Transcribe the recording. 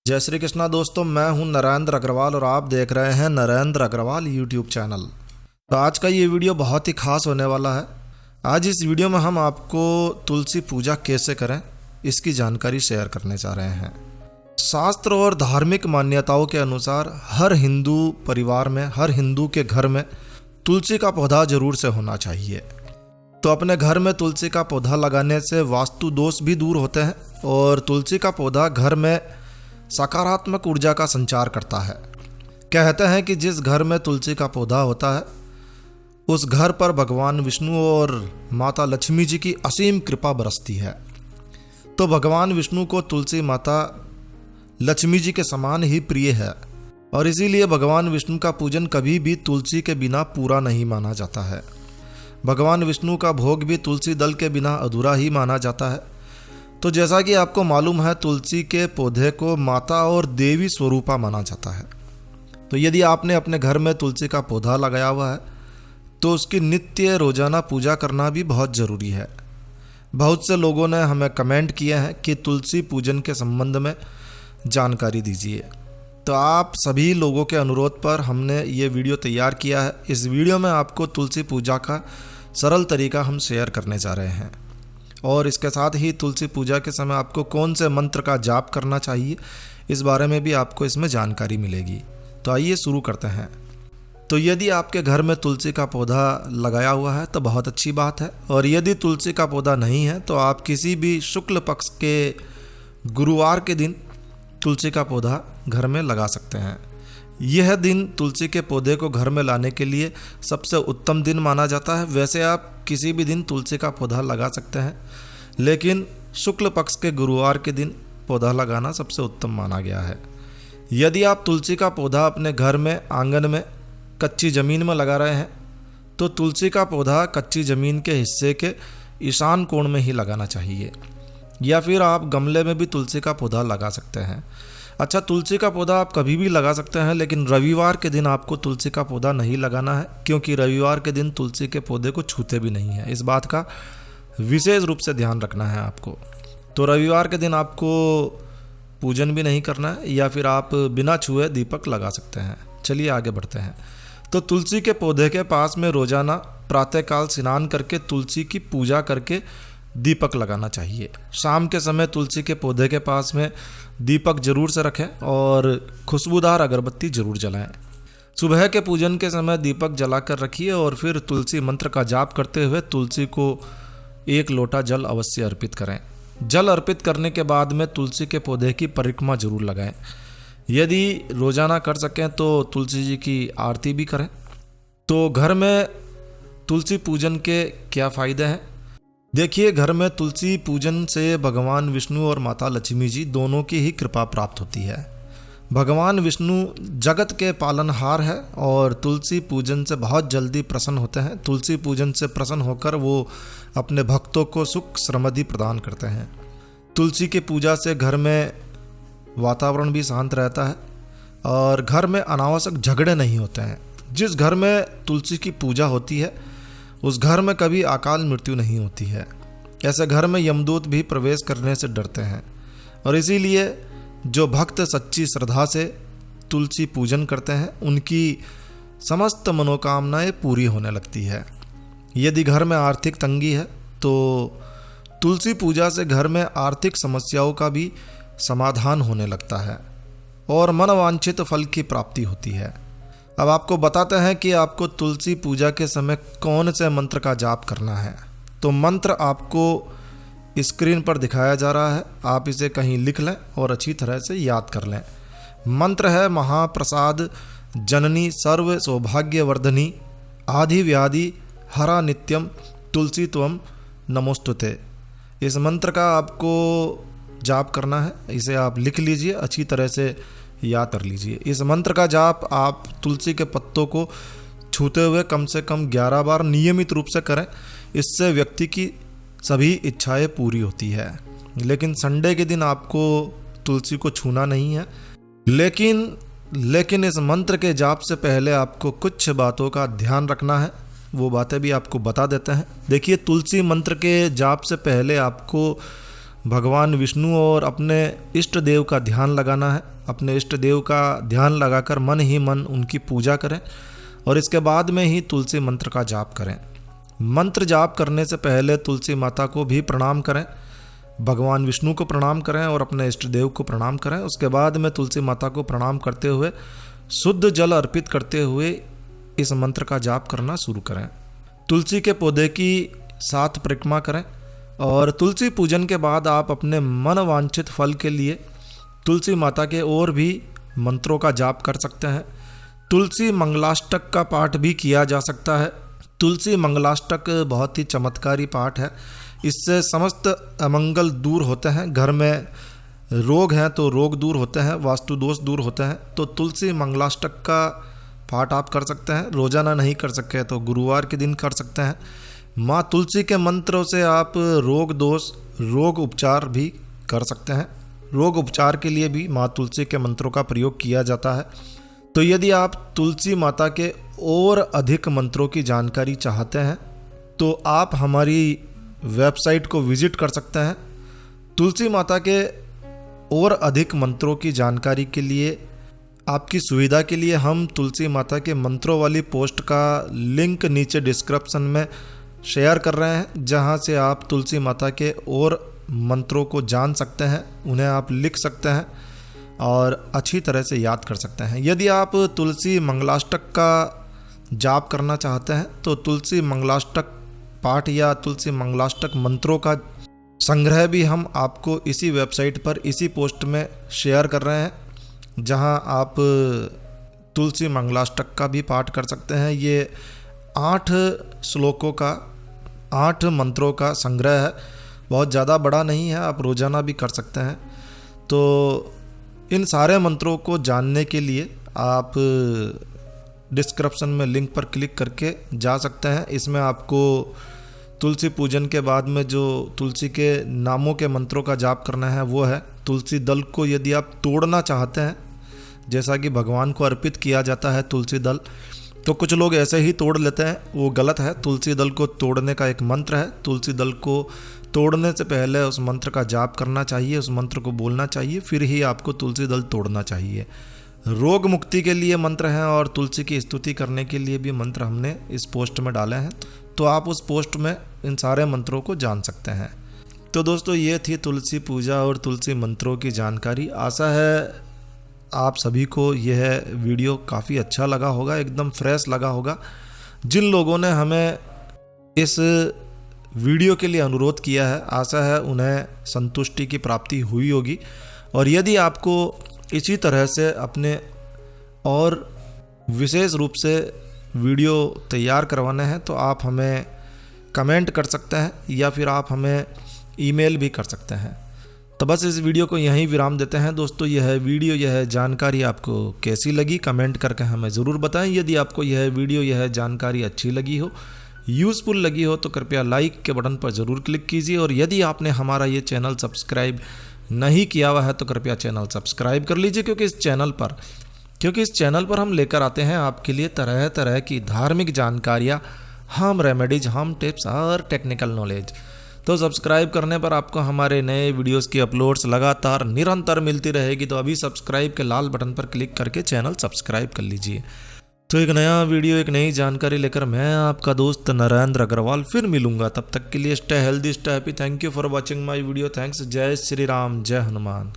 जय श्री कृष्णा दोस्तों, मैं हूं नरेंद्र अग्रवाल और आप देख रहे हैं नरेंद्र अग्रवाल यूट्यूब चैनल। तो आज का ये वीडियो बहुत ही खास होने वाला है। आज इस वीडियो में हम आपको तुलसी पूजा कैसे करें इसकी जानकारी शेयर करने जा रहे हैं। शास्त्र और धार्मिक मान्यताओं के अनुसार हर हिंदू परिवार में, हर हिंदू के घर में तुलसी का पौधा जरूर से होना चाहिए। तो अपने घर में तुलसी का पौधा लगाने से वास्तु दोष भी दूर होते हैं और तुलसी का पौधा घर में सकारात्मक ऊर्जा का संचार करता है। कहते हैं कि जिस घर में तुलसी का पौधा होता है उस घर पर भगवान विष्णु और माता लक्ष्मी जी की असीम कृपा बरसती है। तो भगवान विष्णु को तुलसी माता लक्ष्मी जी के समान ही प्रिय है और इसीलिए भगवान विष्णु का पूजन कभी भी तुलसी के बिना पूरा नहीं माना जाता है। भगवान विष्णु का भोग भी तुलसी दल के बिना अधूरा ही माना जाता है। तो जैसा कि आपको मालूम है, तुलसी के पौधे को माता और देवी स्वरूपा माना जाता है। तो यदि आपने अपने घर में तुलसी का पौधा लगाया हुआ है तो उसकी नित्य रोजाना पूजा करना भी बहुत ज़रूरी है। बहुत से लोगों ने हमें कमेंट किए हैं कि तुलसी पूजन के संबंध में जानकारी दीजिए। तो आप सभी लोगों के अनुरोध पर हमने ये वीडियो तैयार किया है। इस वीडियो में आपको तुलसी पूजा का सरल तरीका हम शेयर करने जा रहे हैं और इसके साथ ही तुलसी पूजा के समय आपको कौन से मंत्र का जाप करना चाहिए इस बारे में भी आपको इसमें जानकारी मिलेगी। तो आइए शुरू करते हैं। तो यदि आपके घर में तुलसी का पौधा लगाया हुआ है तो बहुत अच्छी बात है, और यदि तुलसी का पौधा नहीं है तो आप किसी भी शुक्ल पक्ष के गुरुवार के दिन तुलसी का पौधा घर में लगा सकते हैं। यह दिन तुलसी के पौधे को घर में लाने के लिए सबसे उत्तम दिन माना जाता है। वैसे आप किसी भी दिन तुलसी का पौधा लगा सकते हैं, लेकिन शुक्ल पक्ष के गुरुवार के दिन पौधा लगाना सबसे उत्तम माना गया है। यदि आप तुलसी का पौधा अपने घर में आंगन में कच्ची ज़मीन में लगा रहे हैं तो तुलसी का पौधा कच्ची ज़मीन के हिस्से के ईशान कोण में ही लगाना चाहिए, या फिर आप गमले में भी तुलसी का पौधा लगा सकते हैं। अच्छा, तुलसी का पौधा आप कभी भी लगा सकते हैं, लेकिन रविवार के दिन आपको तुलसी का पौधा नहीं लगाना है, क्योंकि रविवार के दिन तुलसी के पौधे को छूते भी नहीं है। इस बात का विशेष रूप से ध्यान रखना है आपको। तो रविवार के दिन आपको पूजन भी नहीं करना है, या फिर आप बिना छुए दीपक लगा सकते हैं। चलिए आगे बढ़ते हैं। तो तुलसी के पौधे के पास में रोजाना प्रातःकाल स्नान करके तुलसी की पूजा करके दीपक लगाना चाहिए। शाम के समय तुलसी के पौधे के पास में दीपक जरूर से रखें और खुशबूदार अगरबत्ती जरूर जलाएं। सुबह के पूजन के समय दीपक जलाकर रखिए और फिर तुलसी मंत्र का जाप करते हुए तुलसी को 1 लोटा जल अवश्य अर्पित करें। जल अर्पित करने के बाद में तुलसी के पौधे की परिक्रमा जरूर लगाएं। यदि रोजाना कर सकें तो तुलसी जी की आरती भी करें। तो घर में तुलसी पूजन के क्या फ़ायदे हैं? देखिए, घर में तुलसी पूजन से भगवान विष्णु और माता लक्ष्मी जी दोनों की ही कृपा प्राप्त होती है। भगवान विष्णु जगत के पालनहार है और तुलसी पूजन से बहुत जल्दी प्रसन्न होते हैं। तुलसी पूजन से प्रसन्न होकर वो अपने भक्तों को सुख समृद्धि प्रदान करते हैं। तुलसी की पूजा से घर में वातावरण भी शांत रहता है और घर में अनावश्यक झगड़े नहीं होते हैं। जिस घर में तुलसी की पूजा होती है उस घर में कभी अकाल मृत्यु नहीं होती है। ऐसे घर में यमदूत भी प्रवेश करने से डरते हैं और इसीलिए जो भक्त सच्ची श्रद्धा से तुलसी पूजन करते हैं उनकी समस्त मनोकामनाएं पूरी होने लगती है। यदि घर में आर्थिक तंगी है तो तुलसी पूजा से घर में आर्थिक समस्याओं का भी समाधान होने लगता है और मनवांछित फल की प्राप्ति होती है। अब आपको बताते हैं कि आपको तुलसी पूजा के समय कौन से मंत्र का जाप करना है। तो मंत्र आपको स्क्रीन पर दिखाया जा रहा है, आप इसे कहीं लिख लें और अच्छी तरह से याद कर लें। मंत्र है महाप्रसाद जननी सर्व सौभाग्यवर्धनी आदि व्याधि हरा नित्यम तुलसी त्वम नमोस्तुते। इस मंत्र का आपको जाप करना है, इसे आप लिख लीजिए, अच्छी तरह से याद कर लीजिए। इस मंत्र का जाप आप तुलसी के पत्तों को छूते हुए कम से कम 11 बार नियमित रूप से करें। इससे व्यक्ति की सभी इच्छाएं पूरी होती है। लेकिन संडे के दिन आपको तुलसी को छूना नहीं है। लेकिन इस मंत्र के जाप से पहले आपको कुछ बातों का ध्यान रखना है, वो बातें भी आपको बता देते हैं। देखिए, तुलसी मंत्र के जाप से पहले आपको भगवान विष्णु और अपने इष्ट देव का ध्यान लगाना है। अपने इष्ट देव का ध्यान लगाकर मन ही मन उनकी पूजा करें और इसके बाद में ही तुलसी मंत्र का जाप करें। मंत्र जाप करने से पहले तुलसी माता को भी प्रणाम करें, भगवान विष्णु को प्रणाम करें और अपने इष्ट देव को प्रणाम करें। उसके बाद में तुलसी माता को प्रणाम करते हुए शुद्ध जल अर्पित करते हुए इस मंत्र का जाप करना शुरू करें। तुलसी के पौधे की 7 परिक्रमा करें और तुलसी पूजन के बाद आप अपने मन वांछित फल के लिए तुलसी माता के और भी मंत्रों का जाप कर सकते हैं। तुलसी मंगलाष्टक का पाठ भी किया जा सकता है। तुलसी मंगलाष्टक बहुत ही चमत्कारी पाठ है। इससे समस्त अमंगल दूर होते हैं। घर में रोग हैं तो रोग दूर होते हैं, वास्तु दोष दूर होते हैं। तो तुलसी मंगलाष्टक का पाठ आप कर सकते हैं। रोजाना नहीं कर सकते तो गुरुवार के दिन कर सकते हैं। माँ तुलसी के मंत्रों से आप रोग दोष, रोग उपचार भी कर सकते हैं। रोग उपचार के लिए भी माँ तुलसी के मंत्रों का प्रयोग किया जाता है। तो यदि आप तुलसी माता के और अधिक मंत्रों की जानकारी चाहते हैं तो आप हमारी वेबसाइट को विजिट कर सकते हैं। तुलसी माता के और अधिक मंत्रों की जानकारी के लिए आपकी सुविधा के लिए हम तुलसी माता के मंत्रों वाली पोस्ट का लिंक नीचे डिस्क्रिप्शन में शेयर कर रहे हैं, जहां से आप तुलसी माता के और मंत्रों को जान सकते हैं, उन्हें आप लिख सकते हैं और अच्छी तरह से याद कर सकते हैं। यदि आप तुलसी मंगलाष्टक का जाप करना चाहते हैं तो तुलसी मंगलाष्टक पाठ या तुलसी मंगलाष्टक मंत्रों का संग्रह भी हम आपको इसी वेबसाइट पर इसी पोस्ट में शेयर कर रहे हैं, जहां आप तुलसी मंगलाष्टक का भी पाठ कर सकते हैं। ये 8 श्लोकों का 8 मंत्रों का संग्रह है, बहुत ज़्यादा बड़ा नहीं है, आप रोज़ाना भी कर सकते हैं। तो इन सारे मंत्रों को जानने के लिए आप डिस्क्रिप्शन में लिंक पर क्लिक करके जा सकते हैं। इसमें आपको तुलसी पूजन के बाद में जो तुलसी के नामों के मंत्रों का जाप करना है वो है। तुलसी दल को यदि आप तोड़ना चाहते हैं, जैसा कि भगवान को अर्पित किया जाता है तुलसी दल, तो कुछ लोग ऐसे ही तोड़ लेते हैं, वो गलत है। तुलसी दल को तोड़ने का एक मंत्र है। तुलसी दल को तोड़ने से पहले उस मंत्र का जाप करना चाहिए, उस मंत्र को बोलना चाहिए, फिर ही आपको तुलसी दल तोड़ना चाहिए। रोग मुक्ति के लिए मंत्र हैं और तुलसी की स्तुति करने के लिए भी मंत्र हमने इस पोस्ट में डाले हैं, तो आप उस पोस्ट में इन सारे मंत्रों को जान सकते हैं। तो दोस्तों, ये थी तुलसी पूजा और तुलसी मंत्रों की जानकारी। आशा है आप सभी को यह वीडियो काफ़ी अच्छा लगा होगा, एकदम फ्रेश लगा होगा। जिन लोगों ने हमें इस वीडियो के लिए अनुरोध किया है, आशा है उन्हें संतुष्टि की प्राप्ति हुई होगी। और यदि आपको इसी तरह से अपने और विशेष रूप से वीडियो तैयार करवाने हैं तो आप हमें कमेंट कर सकते हैं या फिर आप हमें ईमेल भी कर सकते हैं। तो बस इस वीडियो को यहीं विराम देते हैं दोस्तों। यह वीडियो, यह जानकारी आपको कैसी लगी कमेंट करके हमें ज़रूर बताएं। यदि आपको यह वीडियो, यह जानकारी अच्छी लगी हो, यूज़फुल लगी हो, तो कृपया लाइक के बटन पर ज़रूर क्लिक कीजिए। और यदि आपने हमारा ये चैनल सब्सक्राइब नहीं किया हुआ है तो कृपया चैनल सब्सक्राइब कर लीजिए, क्योंकि इस चैनल पर हम लेकर आते हैं आपके लिए तरह तरह की धार्मिक जानकारियाँ, होम रेमेडीज, होम टिप्स और टेक्निकल नॉलेज। तो सब्सक्राइब करने पर आपको हमारे नए वीडियोस की अपलोड्स लगातार निरंतर मिलती रहेगी। तो अभी सब्सक्राइब के लाल बटन पर क्लिक करके चैनल सब्सक्राइब कर लीजिए। तो एक नया वीडियो, एक नई जानकारी लेकर मैं आपका दोस्त नरेंद्र अग्रवाल फिर मिलूंगा। तब तक के लिए stay healthy, stay happy. Thank you for watching my video. Thanks. जय श्री राम, जय हनुमान।